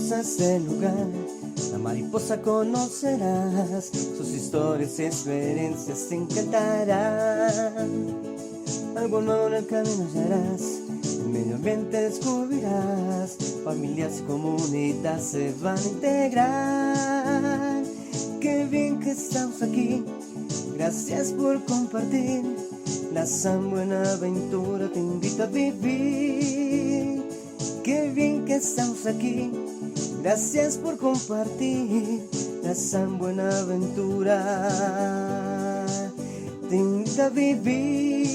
hermosa es el lugar, la mariposa conocerás, sus historias y experiencias te encantarán. Algo nuevo en el camino hallarás, el medio ambiente descubrirás, familias y comunidades se van a integrar. Qué bien que estamos aquí, gracias por compartir, la San Buenaventura te invita a vivir. Qué bien que estamos aquí, gracias por compartir, la San Buenaventura te invita a vivir.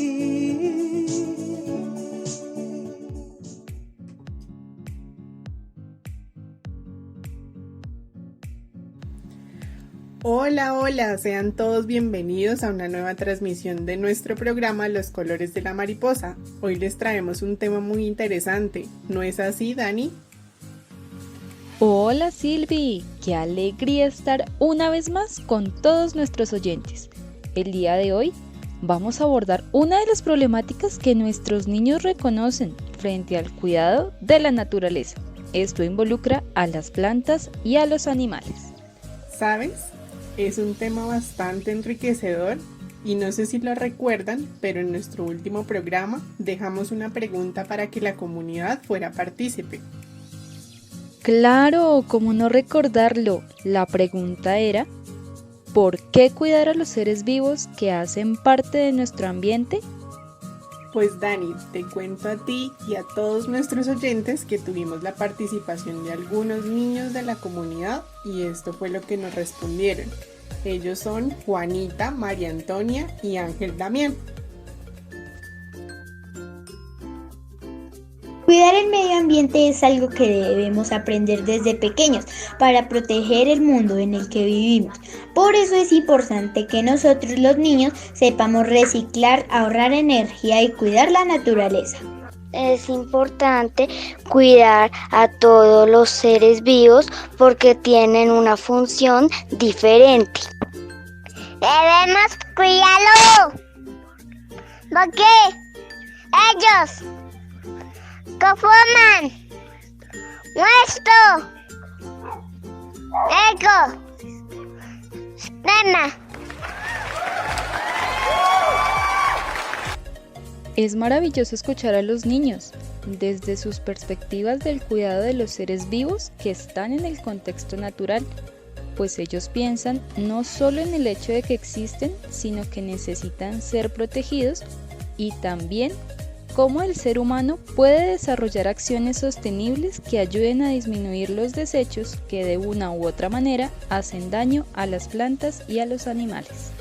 Hola, hola, sean todos bienvenidos a una nueva transmisión de nuestro programa Los Colores de la Mariposa. Hoy les traemos un tema muy interesante, ¿no es así, Dani? Hola Silvi, qué alegría estar una vez más con todos nuestros oyentes. El día de hoy vamos a abordar una de las problemáticas que nuestros niños reconocen frente al cuidado de la naturaleza. Esto involucra a las plantas y a los animales. ¿Sabes? Es un tema bastante enriquecedor y no sé si lo recuerdan, pero en nuestro último programa dejamos una pregunta para que la comunidad fuera partícipe. Claro, ¿cómo no recordarlo? La pregunta era, ¿por qué cuidar a los seres vivos que hacen parte de nuestro ambiente? Pues Dani, te cuento a ti y a todos nuestros oyentes que tuvimos la participación de algunos niños de la comunidad y esto fue lo que nos respondieron. Ellos son Juanita, María Antonia y Ángel Damián. Cuidar el medio ambiente es algo que debemos aprender desde pequeños para proteger el mundo en el que vivimos. Por eso es importante que nosotros los niños sepamos reciclar, ahorrar energía y cuidar la naturaleza. Es importante cuidar a todos los seres vivos porque tienen una función diferente. Debemos cuidarlo porque ellos conforman nuestro ecosistema. Es maravilloso escuchar a los niños desde sus perspectivas del cuidado de los seres vivos que están en el contexto natural, pues ellos piensan no solo en el hecho de que existen, sino que necesitan ser protegidos y también cómo el ser humano puede desarrollar acciones sostenibles que ayuden a disminuir los desechos que de una u otra manera hacen daño a las plantas y a los animales.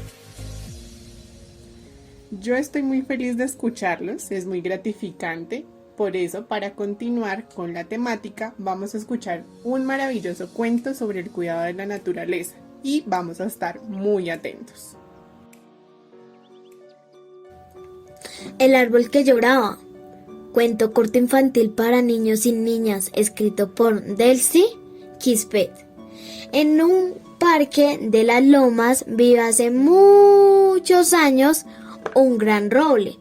Yo estoy muy feliz de escucharlos, es muy gratificante. Por eso, para continuar con la temática, vamos a escuchar un maravilloso cuento sobre el cuidado de la naturaleza y vamos a estar muy atentos. El árbol que lloraba. Cuento corto infantil para niños y niñas, escrito por Delcy Quispet. En un parque de las Lomas vive hace muchos años un gran roble.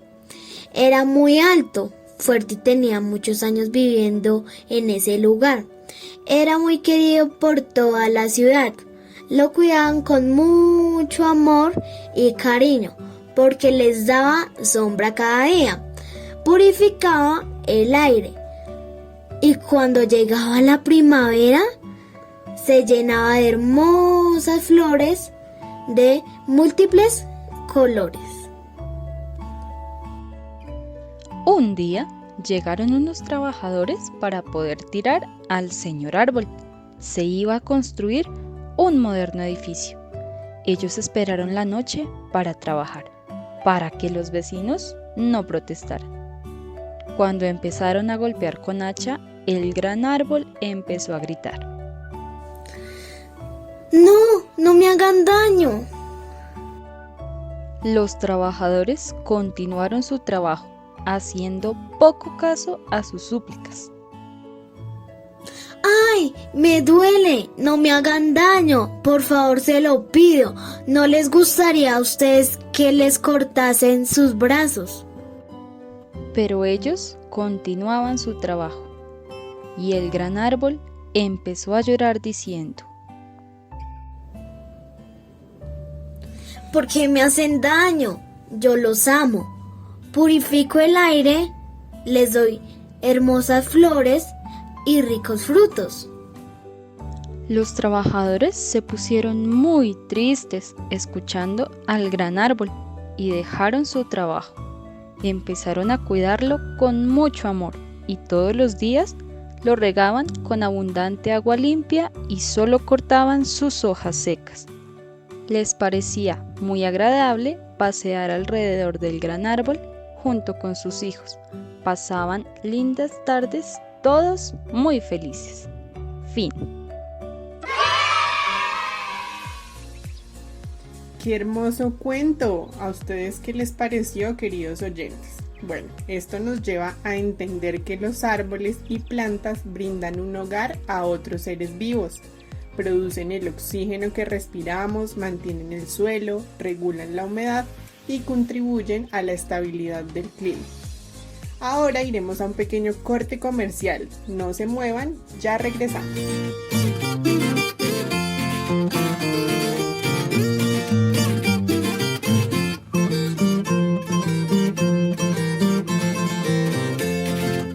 Era muy alto, fuerte y tenía muchos años viviendo en ese lugar. Era muy querido por toda la ciudad. Lo cuidaban con mucho amor y cariño porque les daba sombra cada día, purificaba el aire y cuando llegaba la primavera se llenaba de hermosas flores de múltiples colores. Un día llegaron unos trabajadores para poder tirar al señor árbol. Se iba a construir un moderno edificio. Ellos esperaron la noche para trabajar, para que los vecinos no protestaran. Cuando empezaron a golpear con hacha, el gran árbol empezó a gritar: ¡No! ¡No me hagan daño! Los trabajadores continuaron su trabajo, haciendo poco caso a sus súplicas. ¡Ay! ¡Me duele! ¡No me hagan daño! Por favor, se lo pido. ¿No les gustaría a ustedes que les cortasen sus brazos? Pero ellos continuaban su trabajo, y el gran árbol empezó a llorar diciendo: ¿Por qué me hacen daño? Yo los amo. Purifico el aire, les doy hermosas flores y ricos frutos. Los trabajadores se pusieron muy tristes escuchando al gran árbol y dejaron su trabajo. Empezaron a cuidarlo con mucho amor y todos los días lo regaban con abundante agua limpia y solo cortaban sus hojas secas. Les parecía muy agradable pasear alrededor del gran árbol junto con sus hijos. Pasaban lindas tardes, todos muy felices. Fin. ¡Qué hermoso cuento! ¿A ustedes qué les pareció, queridos oyentes? Bueno, esto nos lleva a entender que los árboles y plantas brindan un hogar a otros seres vivos. Producen el oxígeno que respiramos, mantienen el suelo, regulan la humedad y contribuyen a la estabilidad del clima. Ahora iremos a un pequeño corte comercial. No se muevan, ya regresamos.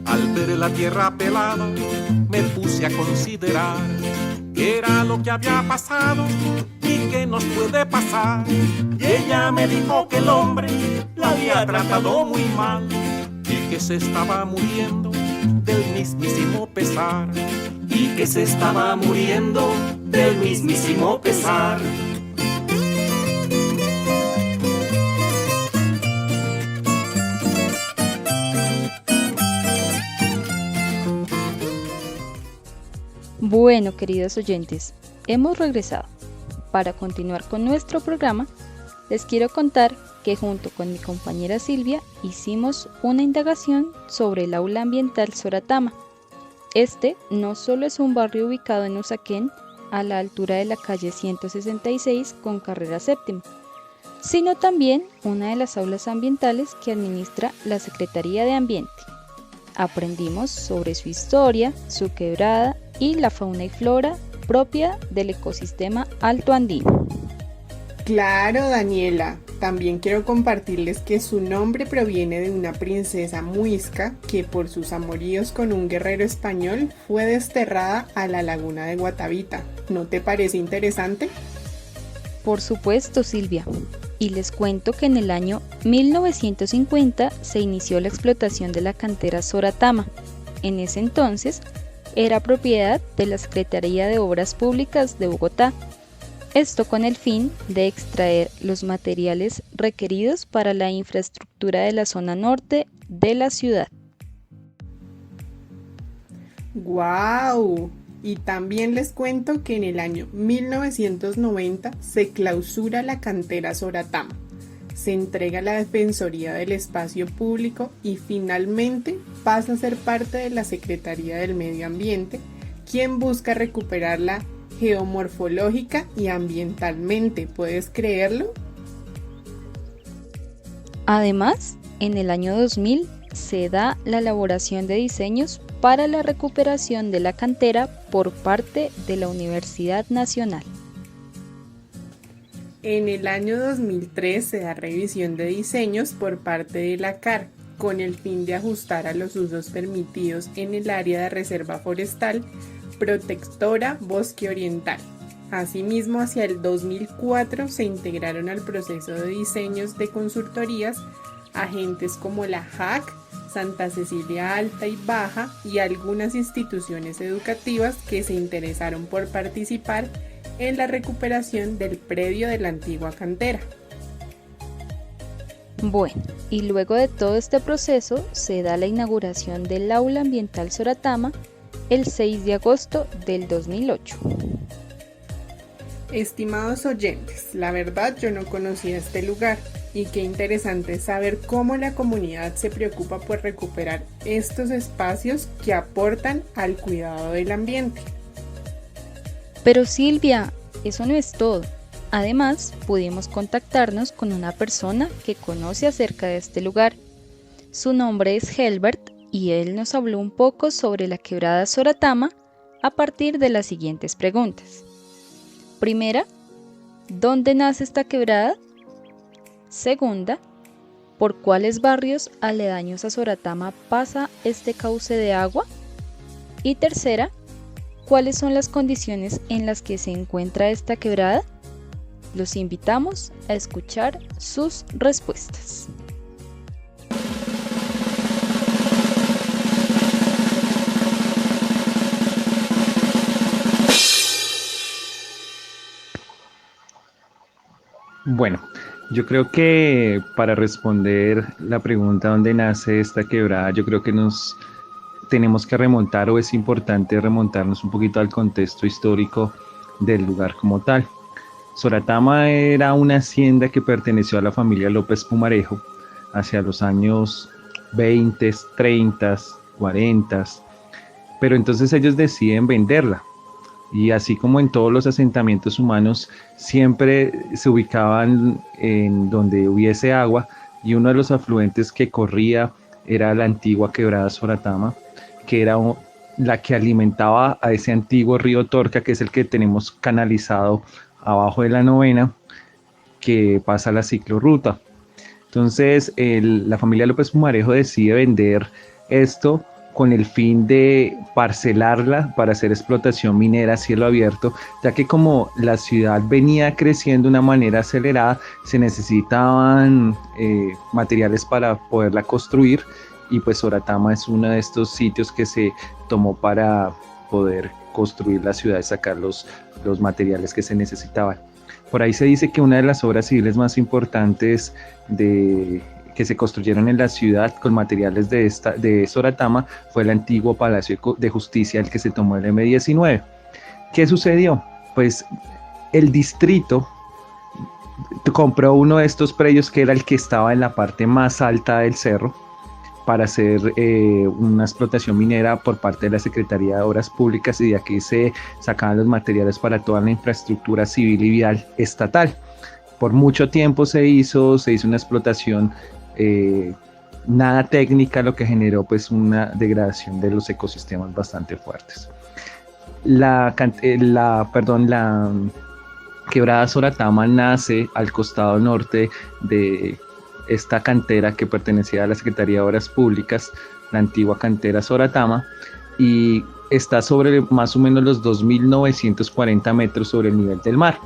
Al ver la tierra pelada, me puse a considerar qué era lo que había pasado y qué nos puede pasar. Y ella me dijo que el hombre la había tratado muy mal y que se estaba muriendo del mismísimo pesar. Y que se estaba muriendo del mismísimo pesar. Bueno, queridos oyentes, hemos regresado. Para continuar con nuestro programa, les quiero contar que junto con mi compañera Silvia hicimos una indagación sobre el Aula Ambiental Soratama. Este no solo es un barrio ubicado en Usaquén, a la altura de la calle 166 con carrera séptima, sino también una de las aulas ambientales que administra la Secretaría de Ambiente. Aprendimos sobre su historia, su quebrada y la fauna y flora propia del ecosistema altoandino. Claro, Daniela. También quiero compartirles que su nombre proviene de una princesa muisca que por sus amoríos con un guerrero español fue desterrada a la laguna de Guatavita. ¿No te parece interesante? Por supuesto, Silvia. Y les cuento que en el año 1950 se inició la explotación de la cantera Soratama. En ese entonces era propiedad de la Secretaría de Obras Públicas de Bogotá. Esto con el fin de extraer los materiales requeridos para la infraestructura de la zona norte de la ciudad. ¡Guau! Y también les cuento que en el año 1990 se clausura la cantera Soratama, se entrega a la Defensoría del Espacio Público y finalmente pasa a ser parte de la Secretaría del Medio Ambiente, quien busca recuperarla geomorfológica y ambientalmente. ¿Puedes creerlo? Además, en el año 2000 se da la elaboración de diseños para la recuperación de la cantera por parte de la Universidad Nacional. En el año 2003 se da revisión de diseños por parte de la CAR, con el fin de ajustar a los usos permitidos en el área de reserva forestal protectora Bosque Oriental. Asimismo, hacia el 2004 se integraron al proceso de diseños de consultorías agentes como la JAC, Santa Cecilia Alta y Baja y algunas instituciones educativas que se interesaron por participar en la recuperación del predio de la antigua cantera. Bueno, y luego de todo este proceso se da la inauguración del Aula Ambiental Soratama el 6 de agosto del 2008. Estimados oyentes, la verdad yo no conocía este lugar y qué interesante saber cómo la comunidad se preocupa por recuperar estos espacios que aportan al cuidado del ambiente. Pero Silvia, eso no es todo. Además, pudimos contactarnos con una persona que conoce acerca de este lugar. Su nombre es Helbert y él nos habló un poco sobre la quebrada Soratama, a partir de las siguientes preguntas. Primera, ¿dónde nace esta quebrada? Segunda, ¿por cuáles barrios aledaños a Soratama pasa este cauce de agua? Y tercera, ¿cuáles son las condiciones en las que se encuentra esta quebrada? Los invitamos a escuchar sus respuestas. Bueno, yo creo que para responder la pregunta ¿dónde nace esta quebrada? Yo creo que nos tenemos que remontar, o es importante remontarnos un poquito al contexto histórico del lugar como tal. Soratama era una hacienda que perteneció a la familia López Pumarejo hacia los años 20, 30, 40, pero entonces ellos deciden venderla. Y así como en todos los asentamientos humanos, siempre se ubicaban en donde hubiese agua, y uno de los afluentes que corría era la antigua quebrada Soratama, que era la que alimentaba a ese antiguo río Torca, que es el que tenemos canalizado abajo de la novena, que pasa la ciclorruta. Entonces la familia López Pumarejo decide vender esto con el fin de parcelarla para hacer explotación minera a cielo abierto, ya que como la ciudad venía creciendo de una manera acelerada, se necesitaban materiales para poderla construir, y pues Soratama es uno de estos sitios que se tomó para poder construir la ciudad y sacar los materiales que se necesitaban. Por ahí se dice que una de las obras civiles más importantes que se construyeron en la ciudad con materiales de Soratama fue el antiguo Palacio de Justicia, el que se tomó el M19. ¿Qué sucedió? Pues el distrito compró uno de estos predios, que era el que estaba en la parte más alta del cerro, para hacer una explotación minera por parte de la Secretaría de Obras Públicas, y de aquí se sacaban los materiales para toda la infraestructura civil y vial estatal. Por mucho tiempo se hizo una explotación nada técnica, lo que generó pues una degradación de los ecosistemas bastante fuertes. La quebrada Soratama nace al costado norte de esta cantera que pertenecía a la Secretaría de Obras Públicas, la antigua cantera Soratama, y está sobre más o menos los 2.940 metros sobre el nivel del mar.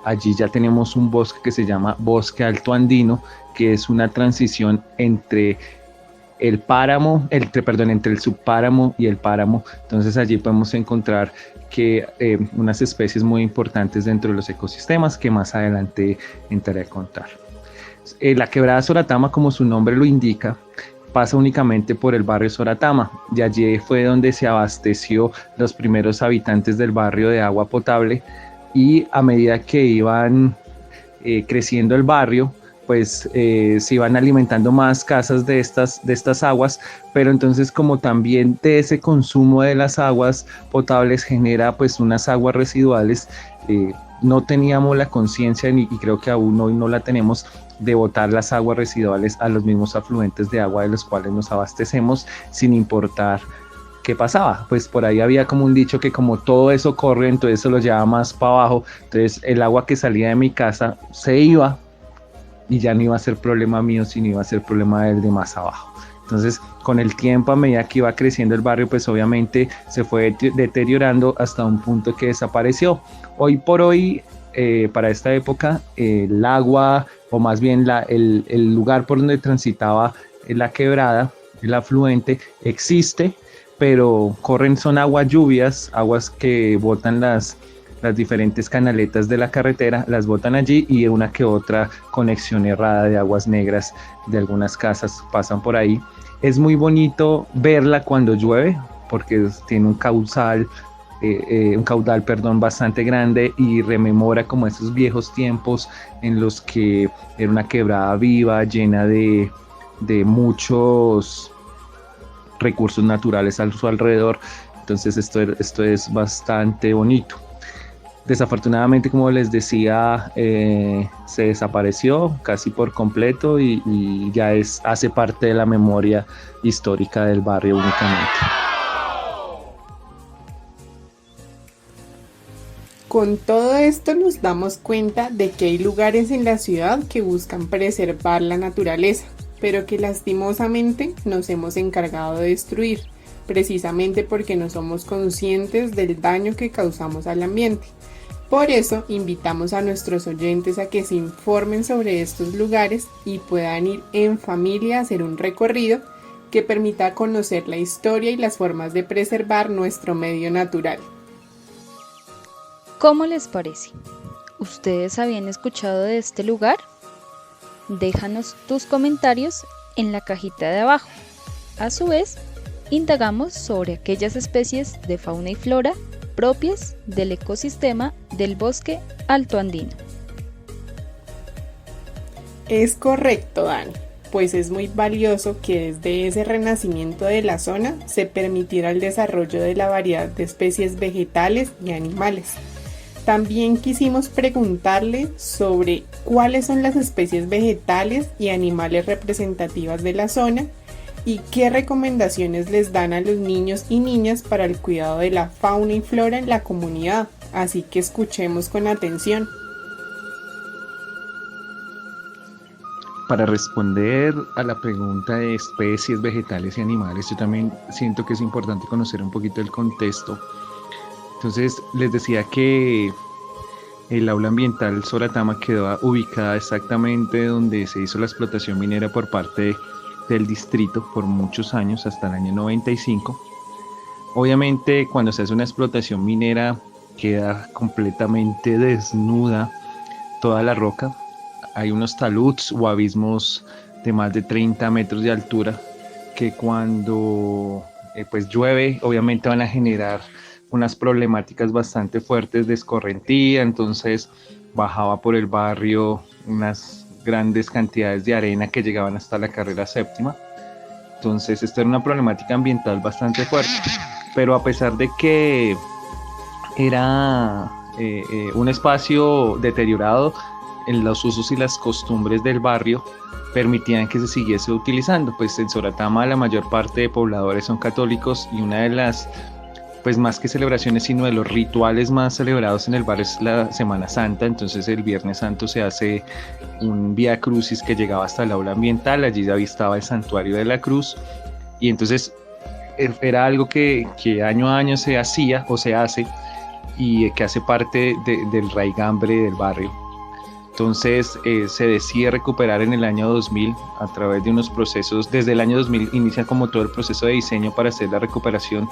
Allí ya tenemos un bosque que se llama Bosque Alto Andino, que es una transición entre entre el subpáramo y el páramo. Entonces allí podemos encontrar unas especies muy importantes dentro de los ecosistemas, que más adelante entraré a contar. La quebrada Soratama, como su nombre lo indica, pasa únicamente por el barrio Soratama, y allí fue donde se abasteció los primeros habitantes del barrio de agua potable, y a medida que iban creciendo el barrio, pues se iban alimentando más casas de estas aguas, pero entonces como también de ese consumo de las aguas potables genera pues unas aguas residuales, no teníamos la conciencia, y creo que aún hoy no la tenemos, de botar las aguas residuales a los mismos afluentes de agua de los cuales nos abastecemos, sin importar qué pasaba. Pues por ahí había como un dicho que como todo eso corre, entonces se lo llevaba más para abajo, entonces el agua que salía de mi casa se iba, y ya no iba a ser problema mío, sino iba a ser problema del de más abajo. Entonces con el tiempo, a medida que iba creciendo el barrio, pues obviamente se fue deteriorando hasta un punto que desapareció. Hoy por hoy, para esta época, el agua, o más bien el lugar por donde transitaba la quebrada, el afluente, existe, pero son aguas lluvias, aguas que botan las diferentes canaletas de la carretera, las botan allí, y una que otra conexión errada de aguas negras de algunas casas pasan por ahí. Es muy bonito verla cuando llueve, porque tiene un caudal bastante grande, y rememora como esos viejos tiempos en los que era una quebrada viva, llena de muchos recursos naturales a su alrededor. Entonces esto es bastante bonito. Desafortunadamente, como les decía, se desapareció casi por completo, y ya hace parte de la memoria histórica del barrio únicamente. Con todo esto nos damos cuenta de que hay lugares en la ciudad que buscan preservar la naturaleza, pero que lastimosamente nos hemos encargado de destruir, precisamente porque no somos conscientes del daño que causamos al ambiente. Por eso invitamos a nuestros oyentes a que se informen sobre estos lugares y puedan ir en familia a hacer un recorrido que permita conocer la historia y las formas de preservar nuestro medio natural. ¿Cómo les parece? ¿Ustedes habían escuchado de este lugar? Déjanos tus comentarios en la cajita de abajo. A su vez, indagamos sobre aquellas especies de fauna y flora propias del ecosistema del bosque altoandino. Es correcto, Dani, pues es muy valioso que desde ese renacimiento de la zona se permitiera el desarrollo de la variedad de especies vegetales y animales. También quisimos preguntarle sobre cuáles son las especies vegetales y animales representativas de la zona y qué recomendaciones les dan a los niños y niñas para el cuidado de la fauna y flora en la comunidad. Así que escuchemos con atención. Para responder a la pregunta de especies vegetales y animales, yo también siento que es importante conocer un poquito el contexto. Entonces, les decía que el aula ambiental Soratama quedó ubicada exactamente donde se hizo la explotación minera por parte del distrito por muchos años, hasta el año 95. Obviamente, cuando se hace una explotación minera, queda completamente desnuda toda la roca. Hay unos taludes o abismos de más de 30 metros de altura que cuando pues llueve, obviamente van a generar unas problemáticas bastante fuertes de escorrentía. Entonces bajaba por el barrio unas grandes cantidades de arena que llegaban hasta la carrera séptima. Entonces esta era una problemática ambiental bastante fuerte, pero a pesar de que era un espacio deteriorado, en los usos y las costumbres del barrio permitían que se siguiese utilizando. Pues en Soratama la mayor parte de pobladores son católicos y una de las, pues más que celebraciones, sino de los rituales más celebrados en el barrio es la Semana Santa. Entonces el Viernes Santo se hace un Vía Crucis que llegaba hasta el aula ambiental. Allí ya estaba el Santuario de la Cruz y entonces era algo que año a año se hacía o se hace y que hace parte del raigambre del barrio. Entonces se decide recuperar en el año 2000 a través de unos procesos. Desde el año 2000 inicia como todo el proceso de diseño para hacer la recuperación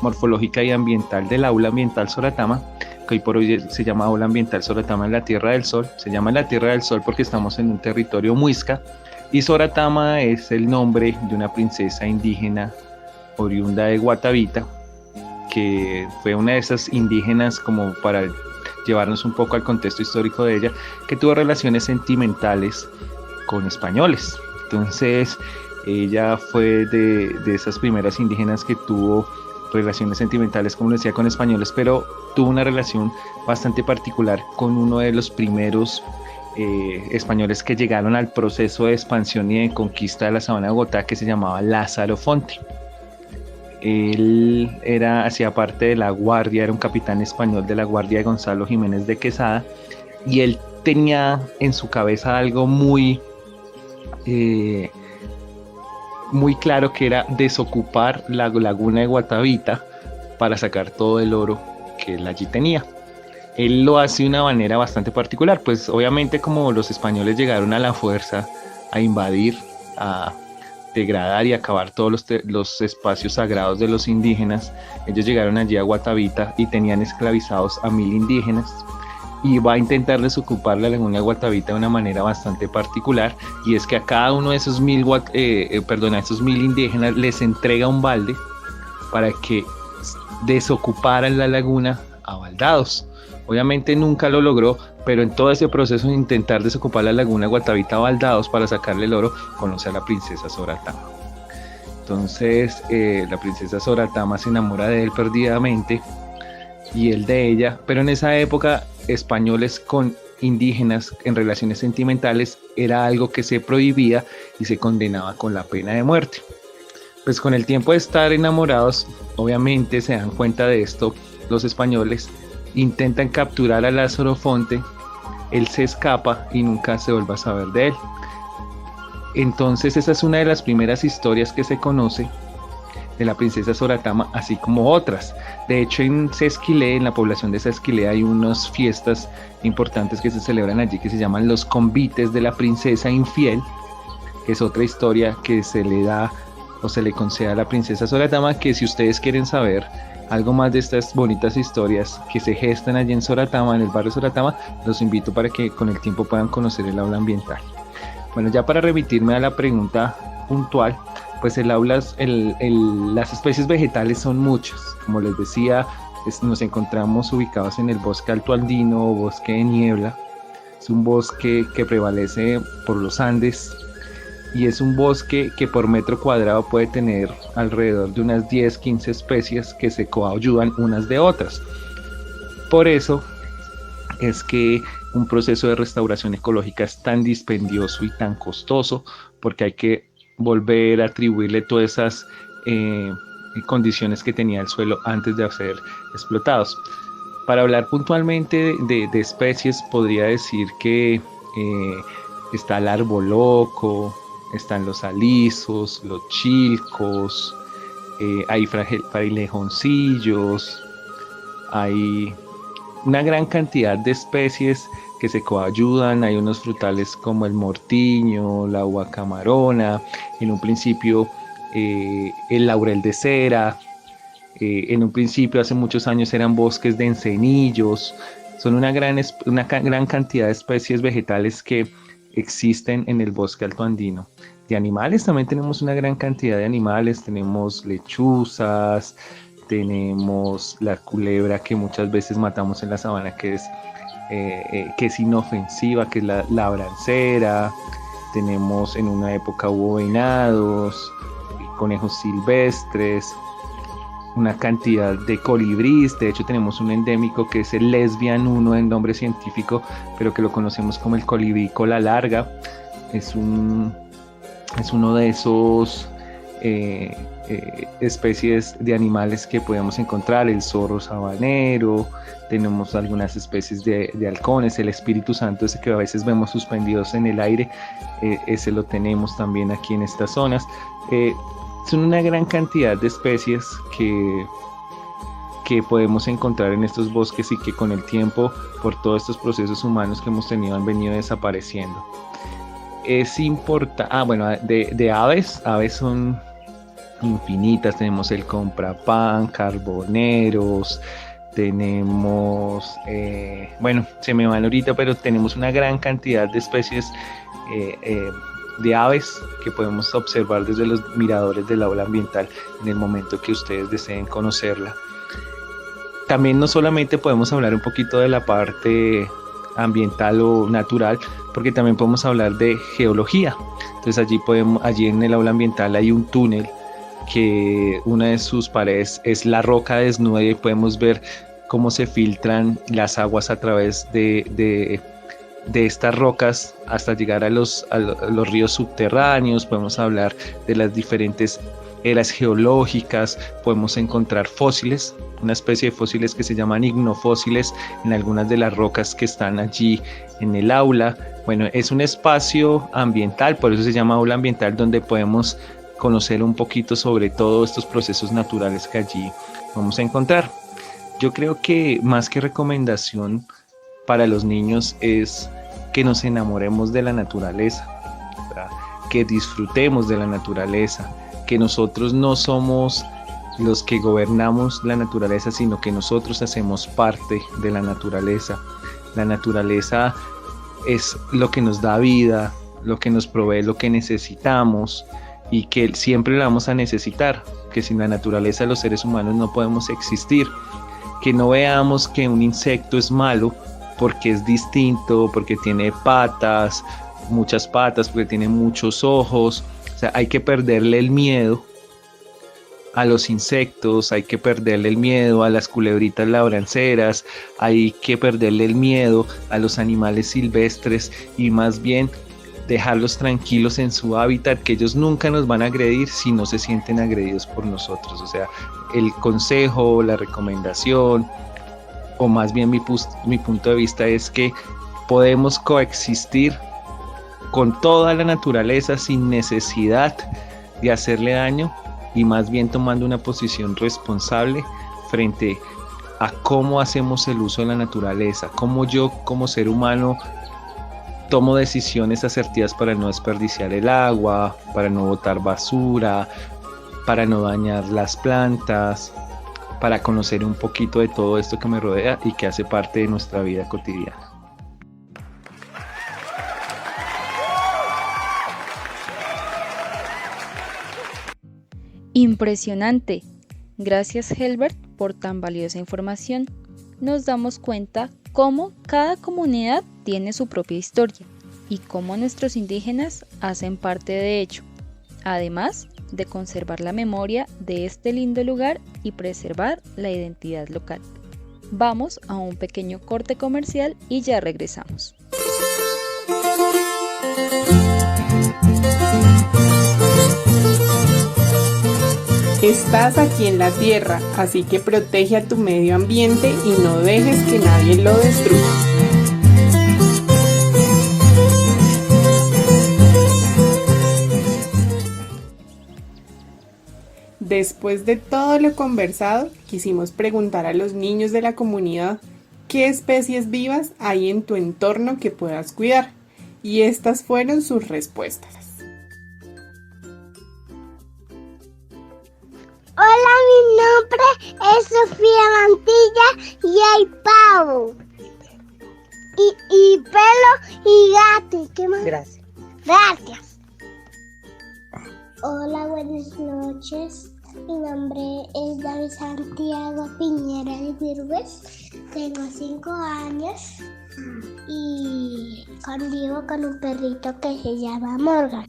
morfológica y ambiental del aula ambiental Soratama, que hoy por hoy se llama Aula Ambiental Soratama en la Tierra del Sol. Se llama la Tierra del Sol porque estamos en un territorio muisca y Soratama es el nombre de una princesa indígena oriunda de Guatavita, que fue una de esas indígenas, como para llevarnos un poco al contexto histórico de ella, que tuvo relaciones sentimentales con españoles. Entonces ella fue de esas primeras indígenas que tuvo relaciones sentimentales, como decía, con españoles, pero tuvo una relación bastante particular con uno de los primeros españoles que llegaron al proceso de expansión y de conquista de la sabana de Bogotá, que se llamaba Lázaro Fonte. Él hacía parte de la guardia, era un capitán español de la guardia de Gonzalo Jiménez de Quesada, y él tenía en su cabeza algo muy claro, que era desocupar la laguna de Guatavita para sacar todo el oro que él allí tenía. Él lo hace de una manera bastante particular, pues obviamente como los españoles llegaron a la fuerza a invadir, a degradar y acabar todos los espacios sagrados de los indígenas, ellos llegaron allí a Guatavita y tenían esclavizados a 1000 indígenas, y va a intentar desocupar la laguna de Guatavita de una manera bastante particular, y es que a cada uno de esos 1000 indígenas les entrega un balde para que desocuparan la laguna a baldados. Obviamente nunca lo logró, pero en todo ese proceso de intentar desocupar la laguna de Guatavita a baldados para sacarle el oro, conoce a la princesa Soratama. Entonces la princesa Soratama se enamora de él perdidamente y él de ella, pero en esa época españoles con indígenas en relaciones sentimentales era algo que se prohibía y se condenaba con la pena de muerte. Pues con el tiempo de estar enamorados, obviamente se dan cuenta de esto los españoles intentan capturar a Lázaro Fonte, él se escapa y nunca se vuelve a saber de él. Entonces esa es una de las primeras historias que se conoce de la princesa Soratama, así como otras. De hecho, en Sesquilé, en la población de Sesquilé, hay unas fiestas importantes que se celebran allí que se llaman los convites de la princesa infiel, que es otra historia que se le da o se le concede a la princesa Soratama, que si ustedes quieren saber algo más de estas bonitas historias que se gestan allí en Soratama, en el barrio Soratama, los invito para que con el tiempo puedan conocer el aula ambiental. Bueno, ya para remitirme a la pregunta puntual, pues las especies vegetales son muchas. Como les decía, nos encontramos ubicados en el bosque alto andino o bosque de niebla. Es un bosque que prevalece por los Andes y es un bosque que por metro cuadrado puede tener alrededor de unas 10-15 especies que se coayudan unas de otras. Por eso es que un proceso de restauración ecológica es tan dispendioso y tan costoso, porque hay que volver a atribuirle todas esas condiciones que tenía el suelo antes de ser explotados. Para hablar puntualmente de especies, podría decir que está el arboloco, están los alisos, los chilcos, hay frailejoncillos, hay una gran cantidad de especies que se coayudan. Hay unos frutales como el mortiño, la uva camarona, en un principio el laurel de cera, en un principio hace muchos años eran bosques de encenillos. Son una gran cantidad de especies vegetales que existen en el bosque alto andino. De animales también tenemos una gran cantidad de animales, tenemos lechuzas, tenemos la culebra que muchas veces matamos en la sabana, que es inofensiva, que es la labrancera. Tenemos, en una época hubo venados, conejos silvestres, una cantidad de colibríes. De hecho tenemos un endémico que es el lesbian 1 en nombre científico, pero que lo conocemos como el colibrí cola larga. Es uno de esos especies de animales que podemos encontrar. El zorro sabanero, tenemos algunas especies de halcones, el Espíritu Santo, ese que a veces vemos suspendidos en el aire, ese lo tenemos también aquí en estas zonas. Son una gran cantidad de especies que podemos encontrar en estos bosques y que con el tiempo, por todos estos procesos humanos que hemos tenido, han venido desapareciendo. Es importante, de aves son infinitas. Tenemos el comprapán, carboneros, tenemos, se me van ahorita, pero tenemos una gran cantidad de especies de aves que podemos observar desde los miradores del aula ambiental en el momento que ustedes deseen conocerla. También no solamente podemos hablar un poquito de la parte ambiental o natural, porque también podemos hablar de geología. Entonces allí en el aula ambiental hay un túnel que una de sus paredes es la roca desnuda y podemos ver cómo se filtran las aguas a través de estas rocas hasta llegar a los ríos subterráneos. Podemos hablar de las diferentes eras geológicas, podemos encontrar fósiles, una especie de fósiles que se llaman ignofósiles en algunas de las rocas que están allí en el aula. Bueno, es un espacio ambiental, por eso se llama aula ambiental, donde podemos conocer un poquito sobre todos estos procesos naturales que allí vamos a encontrar. Yo creo que más que recomendación para los niños es que nos enamoremos de la naturaleza, ¿verdad? Que disfrutemos de la naturaleza, que nosotros no somos los que gobernamos la naturaleza, sino que nosotros hacemos parte de la naturaleza. La naturaleza es lo que nos da vida, lo que nos provee lo que necesitamos y que siempre la vamos a necesitar, que sin la naturaleza los seres humanos no podemos existir. Que no veamos que un insecto es malo porque es distinto, porque tiene patas, muchas patas, porque tiene muchos ojos. O sea, hay que perderle el miedo a los insectos, hay que perderle el miedo a las culebritas labranceras, hay que perderle el miedo a los animales silvestres y más bien dejarlos tranquilos en su hábitat, que ellos nunca nos van a agredir si no se sienten agredidos por nosotros. O sea, el consejo, la recomendación o más bien mi punto de vista es que podemos coexistir con toda la naturaleza sin necesidad de hacerle daño y más bien tomando una posición responsable frente a cómo hacemos el uso de la naturaleza, cómo yo como ser humano tomo decisiones asertivas para no desperdiciar el agua, para no botar basura, para no dañar las plantas, para conocer un poquito de todo esto que me rodea y que hace parte de nuestra vida cotidiana. Impresionante. Gracias, Helbert, por tan valiosa información. Nos damos cuenta cómo cada comunidad tiene su propia historia y cómo nuestros indígenas hacen parte de ello, además de conservar la memoria de este lindo lugar y preservar la identidad local. Vamos a un pequeño corte comercial y ya regresamos. Estás aquí en la Tierra, así que protege a tu medio ambiente y no dejes que nadie lo destruya. Después de todo lo conversado, quisimos preguntar a los niños de la comunidad qué especies vivas hay en tu entorno que puedas cuidar, y estas fueron sus respuestas. Hola, mi nombre es Sofía Mantilla y hay pavo. Y pelo y gato. ¿Qué más? Gracias. Gracias. Hola, buenas noches. Mi nombre es David Santiago Piñera de Virbes. Tengo 5 años y convivo con un perrito que se llama Morgan.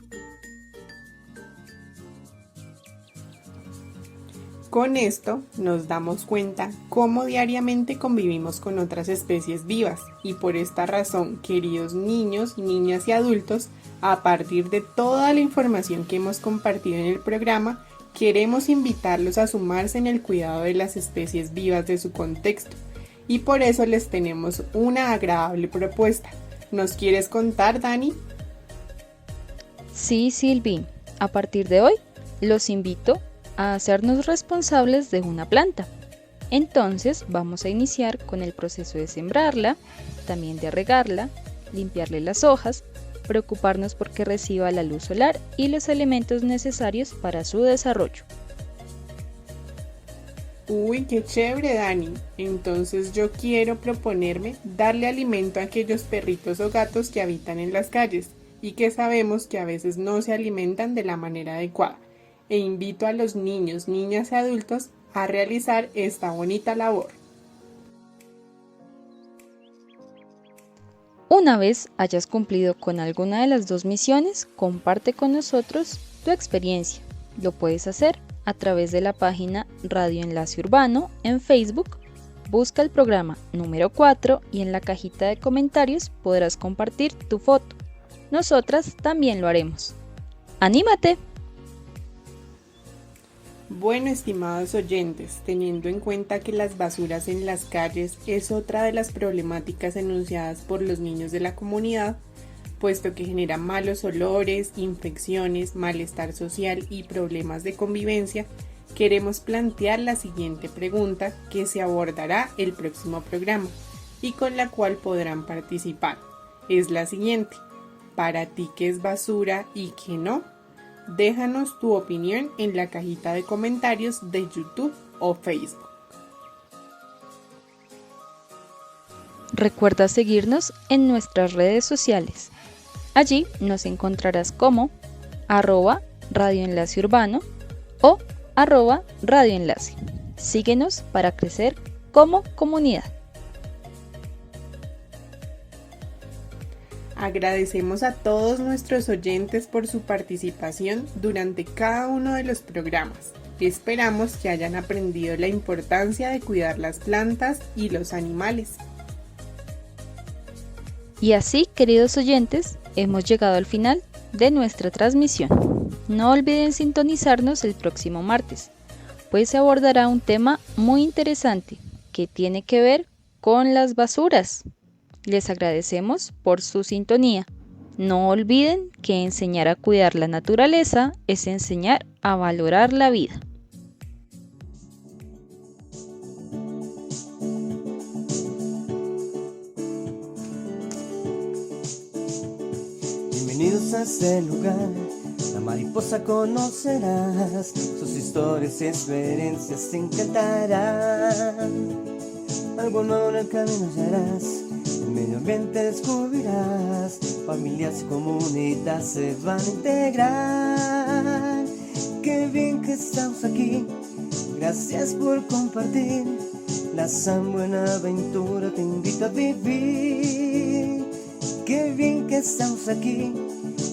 Con esto nos damos cuenta cómo diariamente convivimos con otras especies vivas y por esta razón, queridos niños, niñas y adultos, a partir de toda la información que hemos compartido en el programa, queremos invitarlos a sumarse en el cuidado de las especies vivas de su contexto y por eso les tenemos una agradable propuesta. ¿Nos quieres contar, Dani? Sí, Silvi, a partir de hoy los invito a hacernos responsables de una planta. Entonces vamos a iniciar con el proceso de sembrarla, también de regarla, limpiarle las hojas, preocuparnos por que reciba la luz solar y los elementos necesarios para su desarrollo. Uy, qué chévere, Dani. Entonces yo quiero proponerme darle alimento a aquellos perritos o gatos que habitan en las calles y que sabemos que a veces no se alimentan de la manera adecuada. E invito a los niños, niñas y adultos a realizar esta bonita labor. Una vez hayas cumplido con alguna de las dos misiones, comparte con nosotros tu experiencia. Lo puedes hacer a través de la página Radio Enlace Urbano en Facebook. Busca el programa número 4 y en la cajita de comentarios podrás compartir tu foto. Nosotras también lo haremos. ¡Anímate! Bueno, estimados oyentes, teniendo en cuenta que las basuras en las calles es otra de las problemáticas enunciadas por los niños de la comunidad, puesto que genera malos olores, infecciones, malestar social y problemas de convivencia, queremos plantear la siguiente pregunta que se abordará el próximo programa y con la cual podrán participar. Es la siguiente: ¿para ti qué es basura y qué no? Déjanos tu opinión en la cajita de comentarios de YouTube o Facebook. Recuerda seguirnos en nuestras redes sociales. Allí nos encontrarás como @Radio Enlace Urbano o @Radio Enlace. Síguenos para crecer como comunidad. Agradecemos a todos nuestros oyentes por su participación durante cada uno de los programas. Esperamos que hayan aprendido la importancia de cuidar las plantas y los animales. Y así, queridos oyentes, hemos llegado al final de nuestra transmisión. No olviden sintonizarnos el próximo martes, pues se abordará un tema muy interesante que tiene que ver con las basuras. Les agradecemos por su sintonía. No olviden que enseñar a cuidar la naturaleza es enseñar a valorar la vida. Bienvenidos a este lugar, la mariposa conocerás, sus historias y experiencias te encantarán. Algo nuevo en el camino hallarás, el medio ambiente descubrirás, familias y comunidades se van a integrar. Qué bien que estamos aquí, gracias por compartir, la San Buenaventura te invita a vivir. Qué bien que estamos aquí,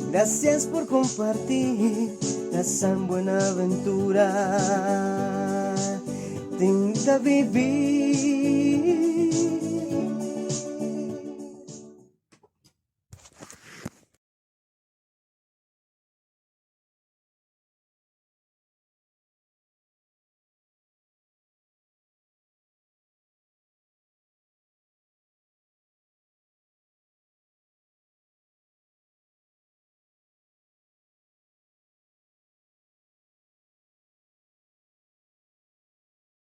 gracias por compartir, la San Buenaventura te invita a vivir.